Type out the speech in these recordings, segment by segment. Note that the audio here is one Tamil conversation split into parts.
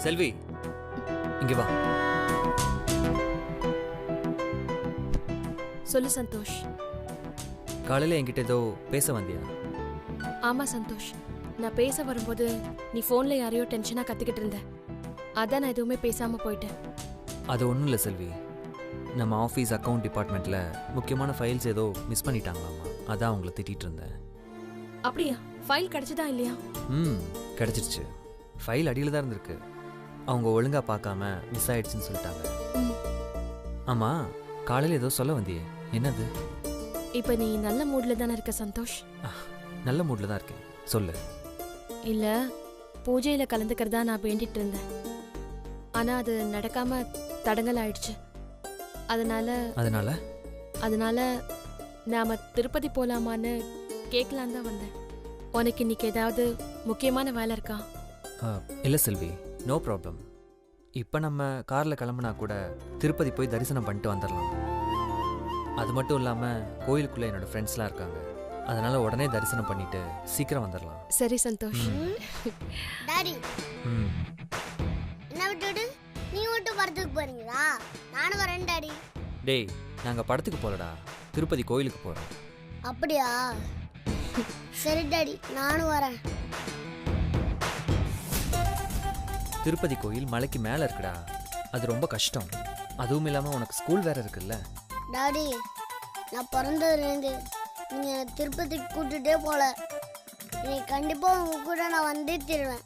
செல்வி இங்க வா. சொல்லு சந்தோஷ். காலையில என்கிட்ட ஏதோ பேச வந்தியா? ஆமா சந்தோஷ், நான் பேச வரும்போது நீ போன்ல யாரையோ டென்ஷனா கத்திக்கிட்டு இருந்த. அதான் நான் எதுவுமே பேசாம போயிட்டேன். அது ஒன்றும் இல்லை செல்வி, நம்ம ஆஃபீஸ் அக்கௌண்ட் டிபார்ட்மெண்ட்டில் முக்கியமான ஃபைல்ஸ் ஏதோ மிஸ் பண்ணிட்டாங்களாமா, அதான் அவங்கள திட்டிகிட்டு இருந்தேன். அப்படியா? ஃபைல் கிடைச்சதா இல்லையா? கிடச்சிருச்சு. ஃபைல் அடியில் தான் இருந்திருக்கு. அவங்க ஒழுங்காக பார்க்காம மிஸ் ஆயிடுச்சுன்னு சொல்லிட்டாங்க. ஆமாம், காலையில் ஏதோ சொல்ல வந்தியே, என்னது? இப்போ நீ நல்ல மூட்ல தானே இருக்க சந்தோஷ்? நல்ல மூட்ல தான் இருக்கேன், சொல்லு. இல்லை, பூஜையில் கலந்துக்கிறதா நான் வேண்டிட்டு இருந்தேன். ஆனால் அது நடக்காம தடங்கல் ஆயிடுச்சு. அதனால நாம திருப்பதி போலாமான்னு கேட்கலான் தான் வந்தேன். உனக்கு இன்னைக்கு ஏதாவது முக்கியமான வேலை இருக்கா? இல்லை செல்வி, நோ ப்ராப்ளம். இப்போ நம்ம காரில் கிளம்புனா கூட திருப்பதி போய் தரிசனம் பண்ணிட்டு வந்துடலாம். அது மட்டும் இல்லாமல் கோயிலுக்குள்ளே என்னோட ஃப்ரெண்ட்ஸ்லாம் இருக்காங்க, அதனால உடனே தரிசனம் பண்ணிட்டு சீக்கிரம் வந்துடலாம். சரி சந்தோஷ். டாடி, என்ன விட்டுடு நீ மட்டும் படத்துக்கு போறீங்களா? நானும் வரேன் டாடி. டேய், நாங்கள் படத்துக்கு போகலடா, திருப்பதி கோயிலுக்கு போகிறோம். அப்படியா? சரி டாடி, நானும் வரேன். திருப்பதி கோயில் மலைக்கு மேலே இருக்குடா, அது ரொம்ப கஷ்டம். அதுவும் இல்லாமல் உனக்கு ஸ்கூல் வேற இருக்குல்ல. டாடி, நான் பிறந்ததுலேருந்து நீங்கள் திருப்பதிக்கு கூட்டுட்டே போல. இன்னைக்கு கண்டிப்பாக உங்க கூட நான் வந்தே தருவேன்.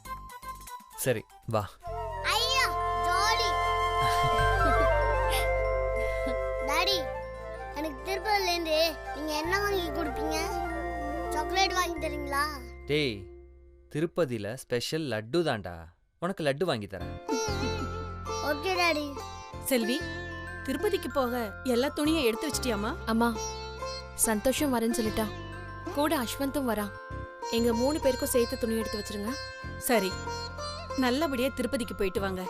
சரி வா. ஐயா ஜாலி. டாடி, எனக்கு திருப்பதிலேருந்து நீங்கள் என்ன வாங்கி கொடுப்பீங்க? சாக்லேட் வாங்கி தரீங்களா? டேய், திருப்பதியில் ஸ்பெஷல் லட்டு தான்டா, உனக்கு லட்டு வாங்கி தரேன். Okay daddy. செல்வி, திருப்பதிக்கு போக எல்லா துணியும் எடுத்து வச்சிட்டியாமா? அம்மா, சந்தோஷம் வரேன்னு சொல்லிட்டா, கூட அஸ்வந்தும் வரான். எங்க 3 பேருக்கும் சேர்த்து துணி எடுத்து வச்சிருங்க. சரி, நல்லபடியா திருப்பதிக்கு போயிட்டு வாங்க.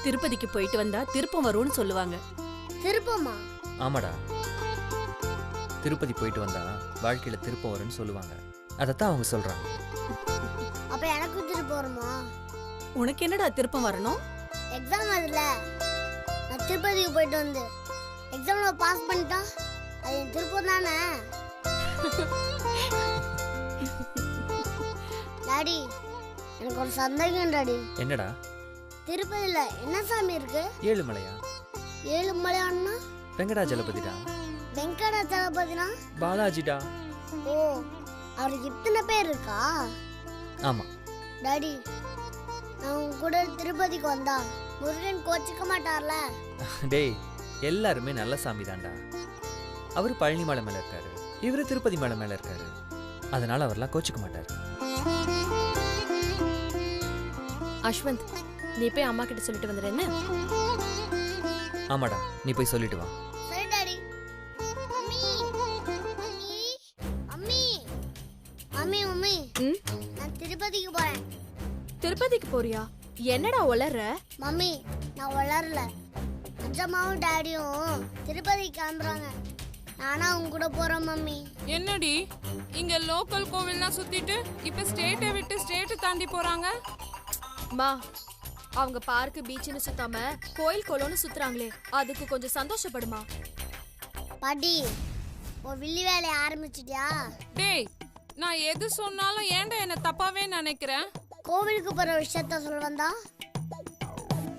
திருப்பதிக்கு போயிட்டு வந்தா திருப்பம் வரும்னு சொல்லுவாங்க. திருப்பமா? ஆமாடா, திருப்பதி போயிட்டு வந்தா வாழ்க்கையில திருப்பம் வரும்னு சொல்லுவாங்க, அதைத்தான் அவங்க சொல்றாங்க. அப்ப எனக்கு திருப்பம் வருமா? உனக்கு என்னடா திருப்பம் வரணும்? எக்ஸாம் அதுல நான் திருப்பதிக்கு போயிட்டு வந்து எக்ஸாம்ல பாஸ் பண்ணிட்டா அது என் திருப்பம் தானே? டாடி, எனக்கு ஒரு சந்தேகம் டாடி. என்னடா? திருப்பதியில என்ன சாமி இருக்கு? ஏழுமலையா? ஏழுமலையான்னா வெங்கடாஜலபதிடா. வெங்கடாஜலபதினா பாலாஜிடா. ஓ, அவருக்கு இத்தனை பேர் இருக்கா? ஆமா. டாடி, நான் உங்க கூட திருப்பதிக்கு வந்தா முருகன் கோச்சிக்க மாட்டார்ல? டேய், எல்லாருமே நல்ல சாமி தான்டா. அவரு பழனி மலை மேல இருக்காரு, இவரு திருப்பதி மலை மேல இருக்காரு, அதனால அவர்லாம் கோச்சிக்க மாட்டாரு. அஸ்வந்த், நீ போய் அம்மா கிட்ட சொல்லிட்டு வந்துடு. என்ன? ஆமாடா, நீ போய் சொல்லிட்டு வா. சரி daddy. Mummy mummy mummy mummy mummy, நான் திருப்பதிக்கு போறேன். திருப்பதிக்கு போறியா? என்னடா உளற? மம்மி, நான் வளரல. அம்மாவும் டாடியும் திருப்பதிக்கு கிளம்புறாங்க, நானா அவங்க கூட போறேன் மம்மி. என்னடி இங்க லோக்கல் கோவில்லாம் சுத்திட்டு இப்ப ஸ்டேட்டை விட்டு ஸ்டேட் தாண்டி போறாங்க? மா, அவங்க பார்க்கு பீச்னு சுத்தாம கோயில் கொலோன்னு சுத்துறாங்களே, அதுக்கு கொஞ்சம் சந்தோஷப்படுமா? பாட்டி, ஓ வில்லி வேலையை ஆரம்பிச்சிட்டியா? டேய், நான் எது சொன்னாலும் ஏன்டா என்ன தப்பாவே நினைக்கிறேன்? கோவிலுக்கு போற விஷயத்த சொல்ல வந்தா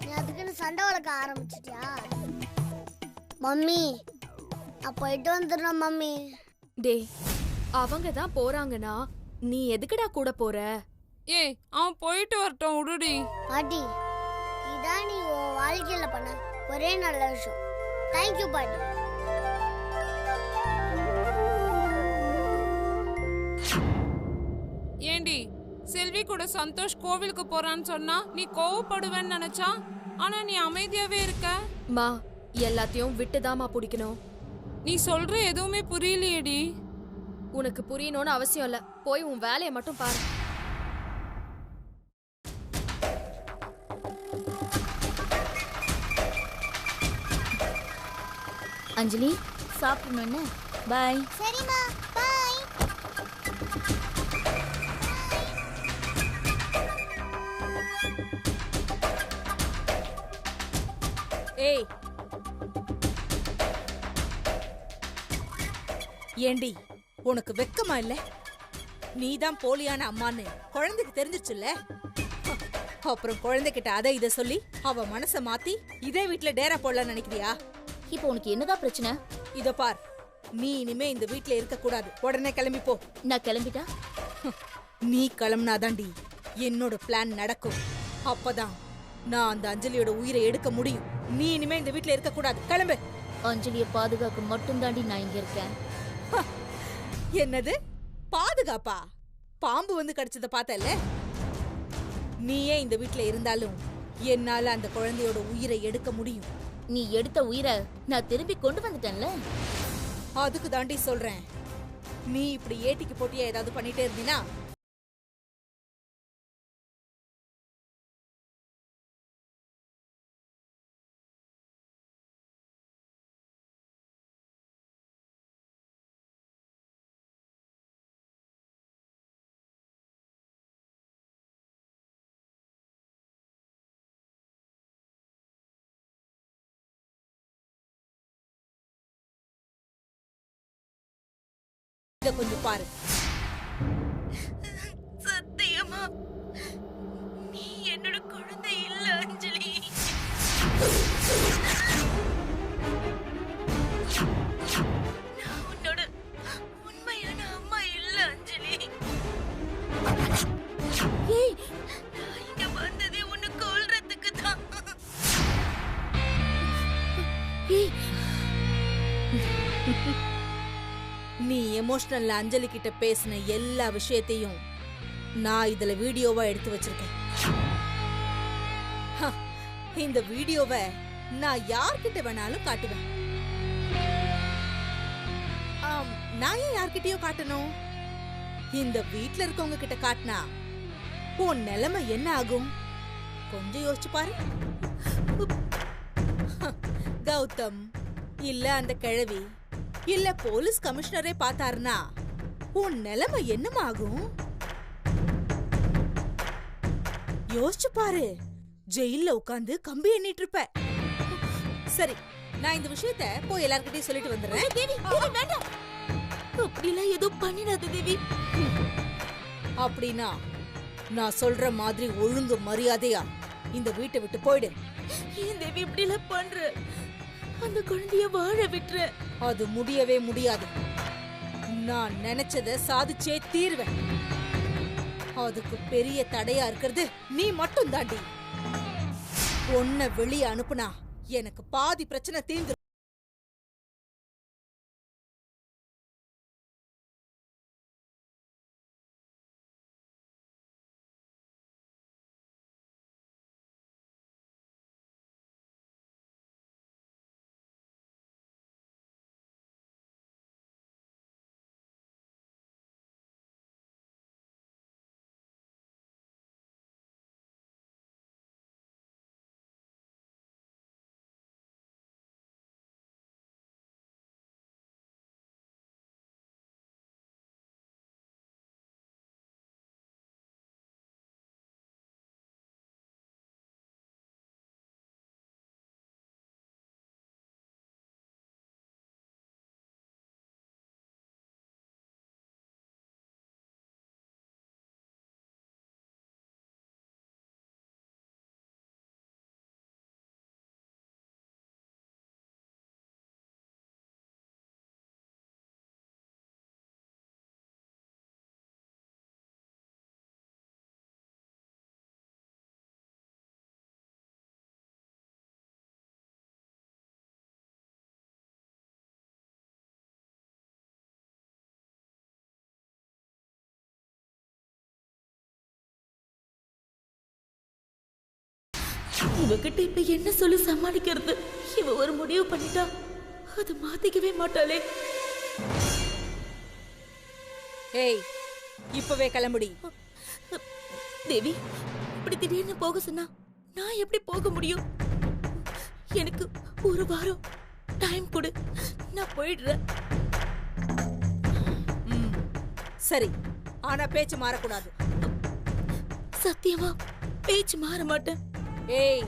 நீ அதுக்குன்னு சண்டை வளர்க்க ஆரம்பிச்சிட்டியா? மம்மி, நான் போயிட்டு வந்துடுறேன் மம்மி. டேய், அவங்க தான் போறாங்கன்னா நீ எதுக்குடா கூட போற? ஏய், அவன் போயிட்டு வரட்டும், விடுடி. பாட்டி, இதான் நீ உன் வாழ்க்கையில பண்ண ஒரே நல்ல விஷயம். தேங்க்யூ பாட்டி. ஏண்டி, செல்வி கூட சந்தோஷ் கோவிலுக்கு போறான்னு சொன்னா நீ கோவப்படுவேன்னு நினைச்சா, ஆனா நீ அமைதியாவே இருக்க. மா, எல்லாத்தையும் விட்டுதாமா பிடிக்கணும். நீ சொல்ற எதுவுமே புரியலையேடி. உனக்கு புரியணும்னு அவசியம் இல்ல, போய் உன் வேலையை மட்டும் பாரு. அஞ்சலி, சாப்பிடணும்னு பாய். சரிம்மா, பாய். ஏய் ஏண்டி, உனக்கு வெக்கமா இல்ல? நீதான் போலியான அம்மான்னு குழந்தைக்கு தெரிஞ்சிச்சுல்ல? அப்புறம் குழந்தைகிட்ட அதை இதை சொல்லி அவ மனச மாத்தி இதே வீட்ல டேரா போடலாம்னு நினைக்கிறியா? இப்போ உனக்கு என்னதான் பிரச்சனை? இதோ பார், நீ இனிமே இந்த வீட்ல இருக்க கூடாது. உடனே கிளம்பி போ. நான் கிளம்பிட்டா? நீ கிளம்புனாதாண்டி என்னோட பிளான் நடக்கும். அப்பதான் நான் அந்த அஞ்சலியோட உயிரை எடுக்க முடியும். நீ இனிமே இந்த வீட்ல இருக்க கூடாது. கிளம்பு. அஞ்சலியை பாதுகாக்க மட்டும் தாண்டி நான் இங்க இருக்கேன். என்னது பாதுகாப்பா? பாம்பு வந்து கடிச்சத பார்த்தல? நீயே இந்த வீட்ல இருந்தாலும் என்னால அந்த குழந்தையோட உயிரை எடுக்க முடியும். நீ எடுத்த உயிரை நான் திரும்பி கொண்டு வந்துட்டேன்ல. அதுக்கு தாண்டி சொல்றேன். நீ இப்படி ஏட்டிக்கு போட்டியா ஏதாவது பண்ணிட்டே இருந்தீனா இத கொஞ்சம் பாரு. சத்தியமா நீ என்னோட குழந்தை இல்ல அஞ்சலி. நான் உன்னோட உண்மையான அம்மா இல்ல அஞ்சலி. ஏய், நான் இங்க வந்ததே உன்னை கொல்றதுக்கு தான். ஏய், நீ எமோஷனல்ல அஞ்சலி கிட்ட பேசின எல்லா விஷயத்தையும் நான் இதுல வீடியோவா எடுத்து வச்சிருக்கேன். இந்த வீடியோவை நான் யார்கிட்ட வேணாலும் காட்டுவேன். நான் ஏன் யார்கிட்டயோ காட்டணும்? இந்த வீட்ல இருக்கவங்க கிட்ட காட்டினா உன் நிலைமை என்ன ஆகும் கொஞ்சம் யோசிச்சு பாரு. கௌதம் இல்ல அந்த கிழவி இல்ல போலீஸ் கமிஷனரே பார்த்தாருன்னா உன் நிலைமை என்னமாகும் யோசிச்சு பாரு. ஜெயில்ல உட்கார்ந்து கம்பி எண்ணிட்டு இருப்ப. சரி, நான் இந்த விஷயத்த போய் எல்லார்கிட்டயும் சொல்லிட்டு வந்துடுறேன். தேவி, தேவி வேண்டாம். அப்படிலாம் எதுவும் பண்ணிடாத தேவி. அப்படின்னா நான் சொல்ற மாதிரி ஒழுங்கு மரியாதையா இந்த வீட்டை விட்டு போயிடு. ஏன் தேவி இப்படி எல்லாம் பண்ற? அந்த குழந்தைய வாழ விட்டுற. அது முடியவே முடியாது. நான் நினைச்சத சாதிச்சே தீர்வேன். அதுக்கு பெரிய தடையா இருக்கிறது நீ மட்டும் தாண்டி. உன்னை வெளியே அனுப்புனா எனக்கு பாதி பிரச்சனை தீர்ந்து. இவகிட்ட இப்ப என்ன சொல்லி சமாளிக்கிறது? இவ ஒரு முடிவு பண்ணிட்டா அது மாத்திக்கவே மாட்டாளே. ஏய், இப்பவே கிளம்புடி. தேவி, இப்படி திடீர்னு போக சொன்னா நான் எப்படி போக முடியும்? எனக்கு ஒரு வாரம் டைம் கொடு, நான் போயிடுறேன். சரி, ஆனா பேச்சு மாறக்கூடாது. சத்தியமா பேச்சு மாற மாட்டேன். ஏய்,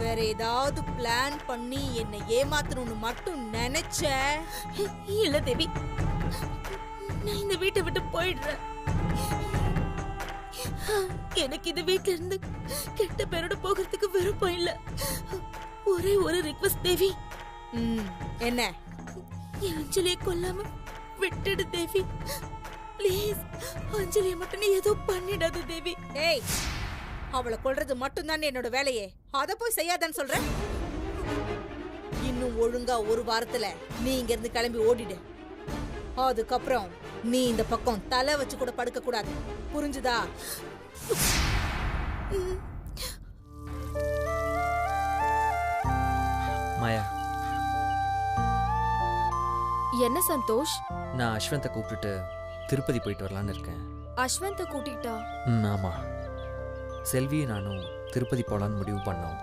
வேற ஏதாவது பிளான் பண்ணி என்னை ஏமாத்தணும்னு மட்டும் நினைச்ச, இல்ல தேவி, நான் இந்த வீட்டை விட்டு போயிடுறேன். எனக்கு இந்த வீட்ல இருந்து கெட்ட பேரோட போகிறதுக்கு விருப்பம் இல்ல. ஒரே ஒரு ரிக்வெஸ்ட் தேவி. என்ன? என் அஞ்சலியை கொல்லாம விட்டுடு தேவி. ப்ளீஸ், அஞ்சலியை மட்டும் நீ ஏதோ பண்ணிடாத தேவி. ஏய், அவளை கொல்றது மட்டும் தான் என்னோட வேலையே. அத போய் செய்யாதான்னு சொல்ற? இன்னும் ஒழுங்கா ஒரு வாரத்துல நீ இங்க இருந்து கிளம்பி ஓடிடு. அதுக்கப்புறம் நீ இந்த பக்கம் தலை வச்சு கூட படுக்க கூடாது, புரிஞ்சுதா? மாயா, என்ன சந்தோஷ்? நான் அஸ்வந்தை கூப்பிட்டுட்டு திருப்பதி போயிட்டு வரலான்னு இருக்கேன். அஸ்வந்த கூட்டிட்டா? ஆமாம். செல்வியும் நானும் திருப்பதி போகலான்னு முடிவு பண்ணோம்.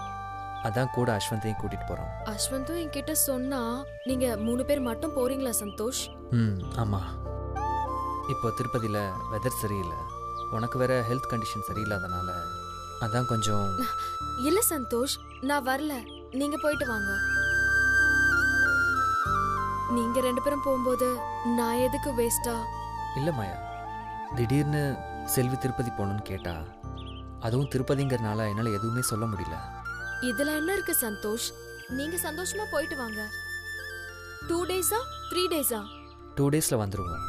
அதான் கூட அஸ்வந்தையும் கூட்டிகிட்டு போகிறோம். அஸ்வந்தும் என்கிட்ட சொன்னா நீங்க 3 பேர் மட்டும் போறீங்களா சந்தோஷ்? ஆமாம். இப்போ திருப்பதியில் வெதர் சரியில்லை, உனக்கு வேற ஹெல்த் கண்டிஷன் சரியில்லாதனால அதான் கொஞ்சம். இல்ல சந்தோஷ், நான் வரல, நீங்க போயிட்டு வாங்க. நீங்க 2 பேரும் போகும்போது நான் எதுக்கு வேஸ்டா? இல்லை மாயா, திடீர்னு செல்வி திருப்பதி போகணுன்னு கேட்டா, அதுவும் திருப்பதிங்கிறனால என்னால் எதுவுமே சொல்ல முடியல. இதுல என்ன இருக்கு சந்தோஷ்? நீங்க சந்தோஷமா போயிட்டு வாங்க. 2 டேஸா 3 டேஸா? 2 டேஸில் வந்துடுவோம்.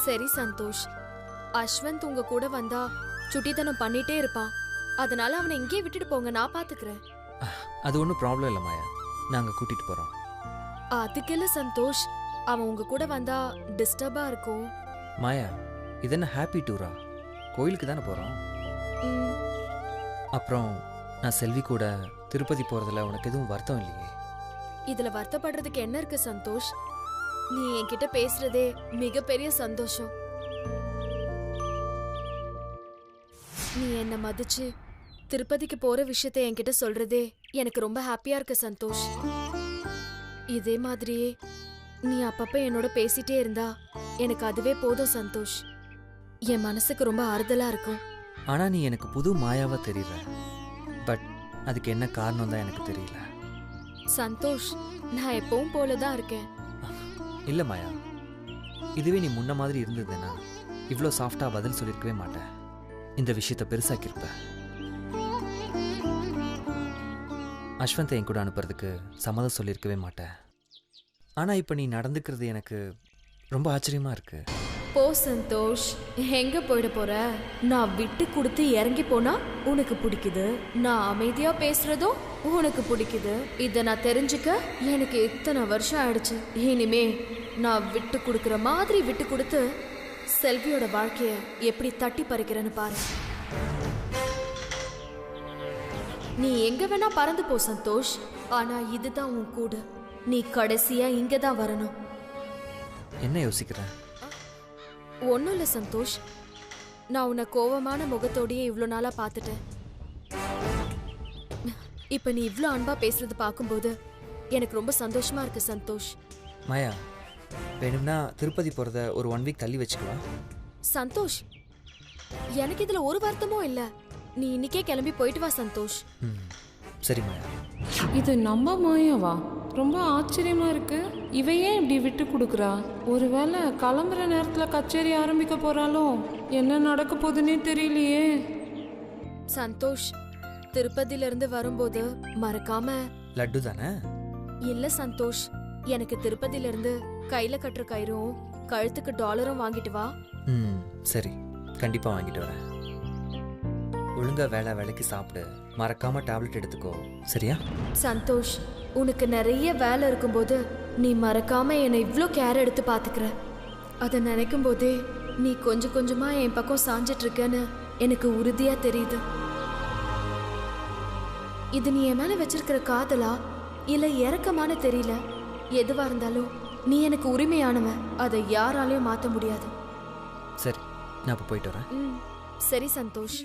சரி சந்தோஷ், அஸ்வந்த் உங்க கூட வந்தா சுட்டித்தனம் பண்ணிட்டே இருப்பான், அதனால அவனை இங்கேயே விட்டுட்டு போங்க, நான் பாத்துக்கிறேன். அது ஒன்றும் ப்ராப்ளம் இல்லை மாயா, நாங்கள் கூட்டிகிட்டு போகிறோம். அதுக்கு இல்ல சந்தோஷ், அவன் உங்க கூட வந்தா டிஸ்டர்பா இருக்கும். மாயா, இது என்ன ஹாப்பி டூரா? கோயிலுக்கு தானே போகிறோம். அப்புறம் நான் செல்வி கூட திருப்பதி போகிறதுல உனக்கு எதுவும் வருத்தம் இல்லையே? இதுல வருத்தப்படுறதுக்கு என்ன இருக்கு சந்தோஷ்? நீ என்கிட்ட பேசுறதே மிகப்பெரிய சந்தோஷம். நீ என்ன மதிச்சு திருப்பதிக்கு போற விஷயத்தை என்கிட்ட சொல்றதே எனக்கு ரொம்ப ஹாப்பியா இருக்கு சந்தோஷ். இதே மாதிரியே நீ அப்பப்ப என்னோட பேசிட்டே இருந்தா எனக்கு அதுவே போதும் சந்தோஷ். என் மனசுக்கு ரொம்ப ஆறுதலா இருக்கும். ஆனால் நீ எனக்கு புது மாயாவா தெரியல. பட் அதுக்கு என்ன காரணம் தான் எனக்கு தெரியல. சந்தோஷ், நான் எப்பவும் போலதான் இருக்கேன். இல்லை மாயா, இதுவே நீ முன்ன மாதிரி இருந்ததுன்னா இவ்வளோ சாஃப்டாக பதில் சொல்லியிருக்கவே மாட்டேன். இந்த விஷயத்தை பெருசாக்கியிருப்ப. அஸ்வந்தை என் கூட அனுப்புறதுக்கு சம்மதம் சொல்லியிருக்கவே மாட்டேன். ஆனால் இப்போ நீ நடந்துக்கிறது எனக்கு ரொம்ப ஆச்சரியமாக இருக்கு. போ சந்தோஷ், எங்க போயிட போற? நான் விட்டு கொடுத்து இறங்கி போனா உனக்கு பிடிக்குது, நான் அமைதியா பேசுறதும் உனக்கு பிடிக்குது. இத நான் தெரிஞ்சுக்க எனக்கு இத்தனை வருஷம் ஆயிடுச்சு. இனிமே நான் விட்டு கொடுக்குற மாதிரி விட்டு கொடுத்து செல்வியோட வாழ்க்கைய எப்படி தட்டி பறிக்கிறேன்னு பாரு. நீ எங்க வேணா பறந்து போ சந்தோஷ், ஆனா இதுதான் உன் கூட. நீ கடைசியா இங்க தான் வரணும். என்ன யோசிக்கிறேன்? ஒன்றும் இல்லை சந்தோஷ், நான் உன்னை கோவமான முகத்தோடையே இவ்வளோ நாளாக பார்த்துட்டேன். இப்போ நீ இவ்வளோ அன்பா பேசுறது பார்க்கும்போது எனக்கு ரொம்ப சந்தோஷமா இருக்கு சந்தோஷ். மாயா, வேணும்னா திருப்பதி போகிறத ஒரு 1 வீக் தள்ளி வச்சுக்கலாம். சந்தோஷ், எனக்கு இதில் ஒரு வருத்தமும் இல்லை. நீ இன்னைக்கே கிளம்பி போயிட்டு வா சந்தோஷ். சரி மாயா. இது நம்ம மாயாவா? ரொம்ப ஆச்சரியமா இருக்கு. இவ ஏன் இப்படி விட்டு கொடுக்குறா? ஒருவேளை கிளம்புற நேரத்துல கச்சேரி ஆரம்பிக்க போறாளோ? என்ன நடக்க போகுதுன்னே தெரியலையே. சந்தோஷ், திருப்பதியில இருந்து வரும்போது மறக்காம லட்டு தானே? இல்ல சந்தோஷ், எனக்கு திருப்பதியில இருந்து கையில கட்டுற கயிறும் கழுத்துக்கு டாலரும் வாங்கிட்டு வா. சரி, கண்டிப்பாக வாங்கிட்டு வரேன். ஒழுங்கா வேலைக்கு சாப்பிடு, மறக்காம டேப்லெட் எடுத்துக்கோ, சரியா? சந்தோஷ், உனக்கு நிறைய வேலை இருக்கும்போது நீ மறக்காம என்னை இவ்வளோ கேர் எடுத்து பார்த்துக்கிற. அதை நினைக்கும் போதே நீ கொஞ்சம் கொஞ்சமா என் பக்கம் சாஞ்சிட்டு இருக்கன்னு எனக்கு உறுதியா தெரியுது. இது நீ என் மேல வச்சிருக்கிற காதலா இல்ல இறக்கமான தெரியல. எதுவா இருந்தாலும் நீ எனக்கு உரிமையானவன், அதை யாராலையும் மாற்ற முடியாது. சரி, நான் இப்போ போயிட்டு வரேன். சரி சந்தோஷ்.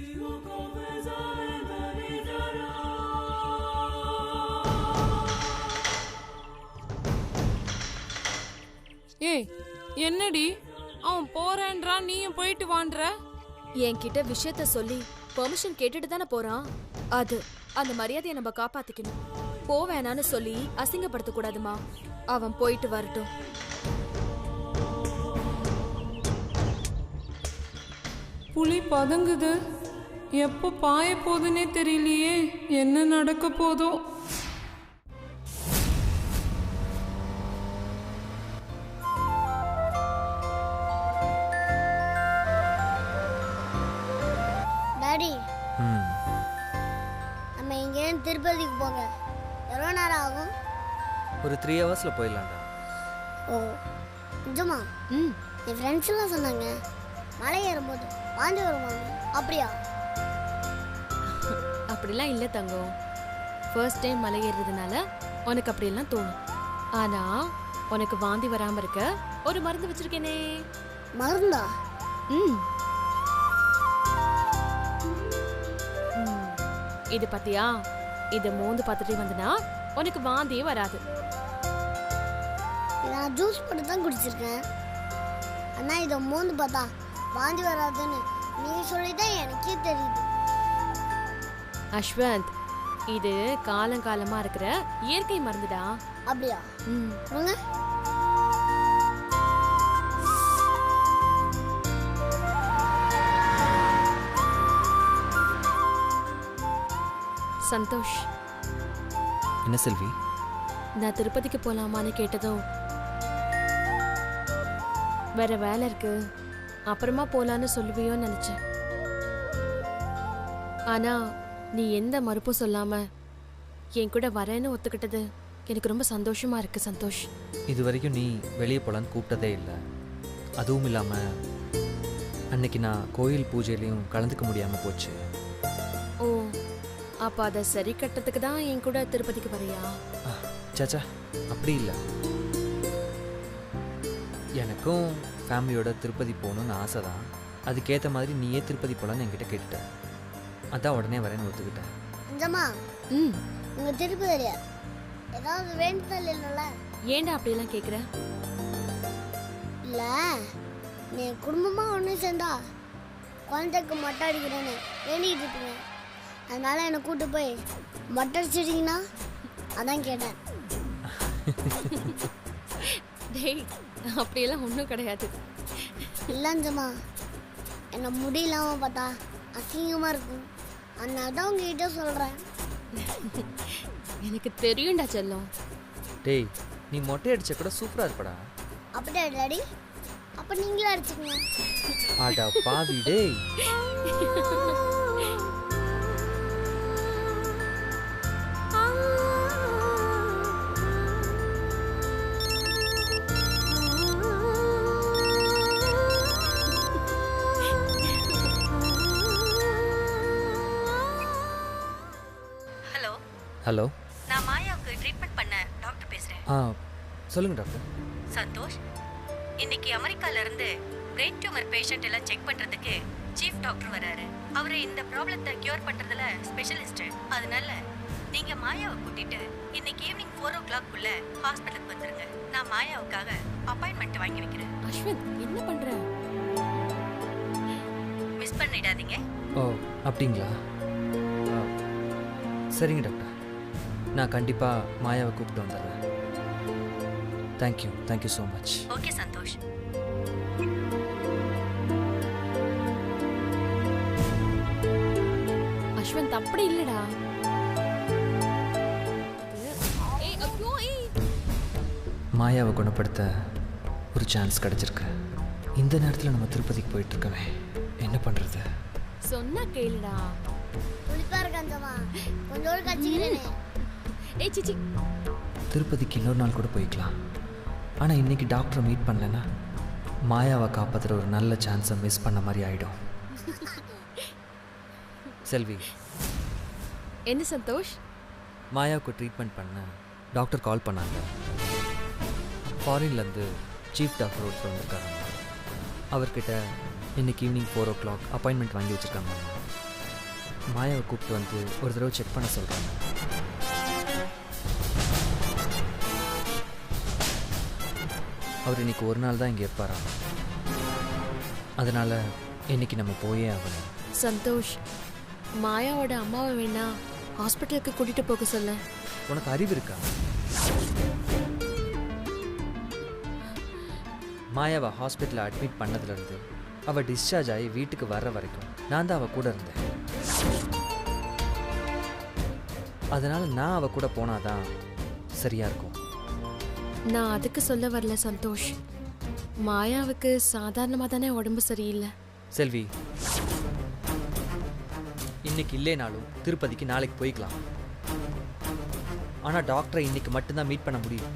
ஏய், என்னடி அவன் போறேன்றா, நீயும் போயிட்டு வான்ற? என்கிட்ட விஷயத்த சொல்லி பெர்மிஷன் கேட்டுட்டு தானே போறான். அது அந்த மரியாதையை நம்ம காப்பாத்திக்கணும். போவேனான்னு சொல்லி அசிங்கப்படுத்த கூடாதுமா. அவன் போயிட்டு வரட்டும். புலி பதுங்குது. எப்போ பாய போகுதுன்னே தெரியலையே. என்ன நடக்க போதோ? டாடி, ம் நம்ம இங்கேருந்து திருப்பதிக்கு போக எவ்வளோ நேரம் ஆகும்? ஒரு 3 ஹவர்ஸில் போயிடலாம்டா. ஓ, நிஜமா? ம் என் ஃப்ரெண்ட்ஸ் எல்லாம் சொன்னாங்க மலை ஏறும்போது வாந்தி வருவாங்க. அப்படியா? அப்படிலாம் இல்லை தங்கம். ஃபர்ஸ்ட் டைம் மலை ஏறுறதுனால உனக்கு அப்படியெல்லாம் தோணும். ஆனா உனக்கு வாந்தி வராம இருக்க ஒரு மருந்து வச்சிருக்கேனே. மருந்தா? ம் ம். இது பாத்தியா? இதை மோந்து பார்த்துட்டே வந்தனா உனக்கு வாந்தியே வராது. நான் ஜூஸ் போட்டு தான் குடிச்சிருக்கேன். அண்ணா இதை மோந்து பார்த்தா வாந்தி வராதுன்னு நீ சொல்லிதான் எனக்கே தெரியுது. அஸ்வந்த், இது காலங்காலமா இருக்கிற இயற்கை மருந்துடா. அப்படியா? ம் வாங்க. சந்தோஷ், என்ன செல்வி? நான் திருப்பதிக்கு போலாமான்னு கேட்டதும் வேற வேலை இருக்கு அப்புறமா போலான்னு சொல்லுவியோன்னு நினைச்சேன். ஆனா நீ எந்த மறுப்பும் சொல்லாம என் கூட வரேன்னு ஒத்துக்கிட்டது எனக்கு ரொம்ப சந்தோஷமா இருக்கு சந்தோஷ். இது வரைக்கும் நீ வெளியே போகலான்னு கூப்பிட்டதே இல்லை. அதுவும் இல்லாமல் அன்னைக்கு நான் கோயில் பூஜையிலையும் கலந்துக்க முடியாமல் போச்சு. ஓ, அப்ப அதை சரி கட்டத்துக்கு தான் என் கூட திருப்பதிக்கு வரியா? சாச்சா, அப்படி இல்லை. எனக்கும் ஃபேமிலியோட திருப்பதி போகணுன்னு ஆசை தான். அதுக்கேற்ற மாதிரி நீயே திருப்பதி போகலான்னு என்கிட்ட கேட்டுட்ட. அதான் உடனே வரேன்னு ஒத்துக்கிட்டேன். நிஜமா? ம் உங்க திருப்பதியா ஏதாவது வேண்டுதல் இல்லைல்ல? ஏன்டா அப்படியெல்லாம் கேட்குற? இல்ல, நீ குடும்பமா ஒன்று சேர்ந்தா குழந்தைக்கு மொட்டை அடிக்கிறேன்னு வேண்டிக்கிட்டு இருப்பீங்க. அதனால என்னை கூட்டு போய் மொட்டை அடிச்சிட்டீங்கன்னா அதான் கேட்டேன். டேய், அப்படியெல்லாம் ஒன்றும் கிடையாது. இல்லைஞ்சம்மா, என்னை முடியலாம பார்த்தா அசிங்கமாக இருக்கும். அதனால தான் உங்ககிட்ட சொல்கிறேன். எனக்கு தெரியும்டா செல்லம். டேய், நீ மொட்டை அடிச்ச கூட சூப்பராக இருப்படா. அப்படியே டாடி? அப்போ நீங்களே அடிச்சுக்கங்க. ஆடா பாவி டேய். Hello hello. நான் மாயாவுக்கு ட்ரீட்மெண்ட் பண்ண டாக்டர் பேசுறேன். சொல்லுங்கள் டாக்டர். சந்தோஷ், இன்னைக்கு அமெரிக்கால இருந்து பிரெயின் டியூமர் பேஷண்ட் எல்லாம் செக் பண்றதுக்கு சீஃப் டாக்டர் வராரு. அவரு இந்த ப்ராப்ளத்தை கியூர் பண்றதுல ஸ்பெஷலிஸ்ட். அதனால நீங்க மாயாவை கூட்டிட்டு இன்னைக்கு ஈவினிங் 4 o'clock ஹாஸ்பிட்டலுக்கு வந்துருங்க. நான் மாயாவுக்காக அப்பாயின்மெண்ட் வாங்கி வைக்கிறேன். அஸ்வந்த், என்ன பண்ற? மிஸ் பண்ணிடாதீங்க. ஓ, அப்படிங்களா? சரிங்க டாக்டர், நான் கண்டிப்பாக மாயாவை கூப்பிட்டு வந்துடுறேன். Thank you so much. Okay Santhosh. Ashwanth, அப்படி இல்லடா. மாயாவை குணப்படுத்த ஒரு சான்ஸ் கிடச்சிருக்கு. இந்த நேரத்தில் நம்ம திருப்பதிக்கு போயிட்டுருக்கவே என்ன பண்ணுறது? சொன்னா கேளுடா. புளிப்பா இருக்காஞ்சம்மா, கொஞ்சோடு கடிச்சிக்கிறேனே. ஏய் சிச்சி, திருப்பதிக்கு இன்னொரு நாள் கூட போய்க்கலாம். ஆனால் இன்றைக்கி டாக்டரை மீட் பண்ணலன்னா மாயாவை காப்பாற்றுற ஒரு நல்ல சான்ஸை மிஸ் பண்ண மாதிரி ஆகிடும். செல்வி, என்ன சந்தோஷ்? மாயாவுக்கு ட்ரீட்மெண்ட் பண்ண டாக்டர் கால் பண்ணாங்க. ஃபாரின்லேருந்து சீஃப் டாக்டர் ஒருத்தர் வந்திருக்காங்க. அவர்கிட்ட இன்னைக்கு ஈவினிங் 4 o'clock அப்பாயின்மெண்ட் வாங்கி வச்சுருக்காங்க. மாயாவை கூப்பிட்டு வந்து ஒரு தடவை செக் பண்ண சொல்கிறாங்க. அவர் இன்னைக்கு ஒரு நாள் தான் இங்கே இருப்பாராம். அதனால் இன்னைக்கு நம்ம போயே ஆகணும். சந்தோஷ், மாயாவோட அம்மாவை வேணா ஹாஸ்பிட்டலுக்கு கூட்டிட்டு போக சொல்ல. உனக்கு அறிவு இருக்கா? மாயாவை ஹாஸ்பிட்டலில் அட்மிட் பண்ணதுலேருந்து அவள் டிஸ்சார்ஜ் ஆகி வீட்டுக்கு வர்ற வரைக்கும் நான் தான் அவள் கூட இருந்தேன். அதனால் நான் அவள் கூட போனாதான் சரியாக இருக்கும். நான் அதுக்கு சொல்ல வரல சந்தோஷ். மாயாவுக்கு சாதாரணமாக தானே உடம்பு சரியில்லை. செல்வி, இன்னைக்கு இல்லைனாலும் திருப்பதிக்கு நாளைக்கு போய்க்கலாம். ஆனால் டாக்டரை இன்னைக்கு மட்டும்தான் மீட் பண்ண முடியும்.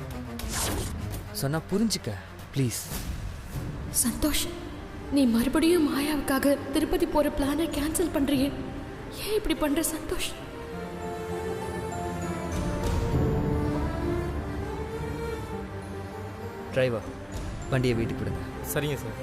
சொன்னால் புரிஞ்சுக்க ப்ளீஸ். சந்தோஷ், நீ மறுபடியும் மாயாவுக்காக திருப்பதி போற பிளானை கேன்சல் பண்றியே. ஏன் இப்படி பண்ற சந்தோஷ்? டிரைவர், வண்டியை வீட்டுக்கு விடுங்க. சரிங்க சார்.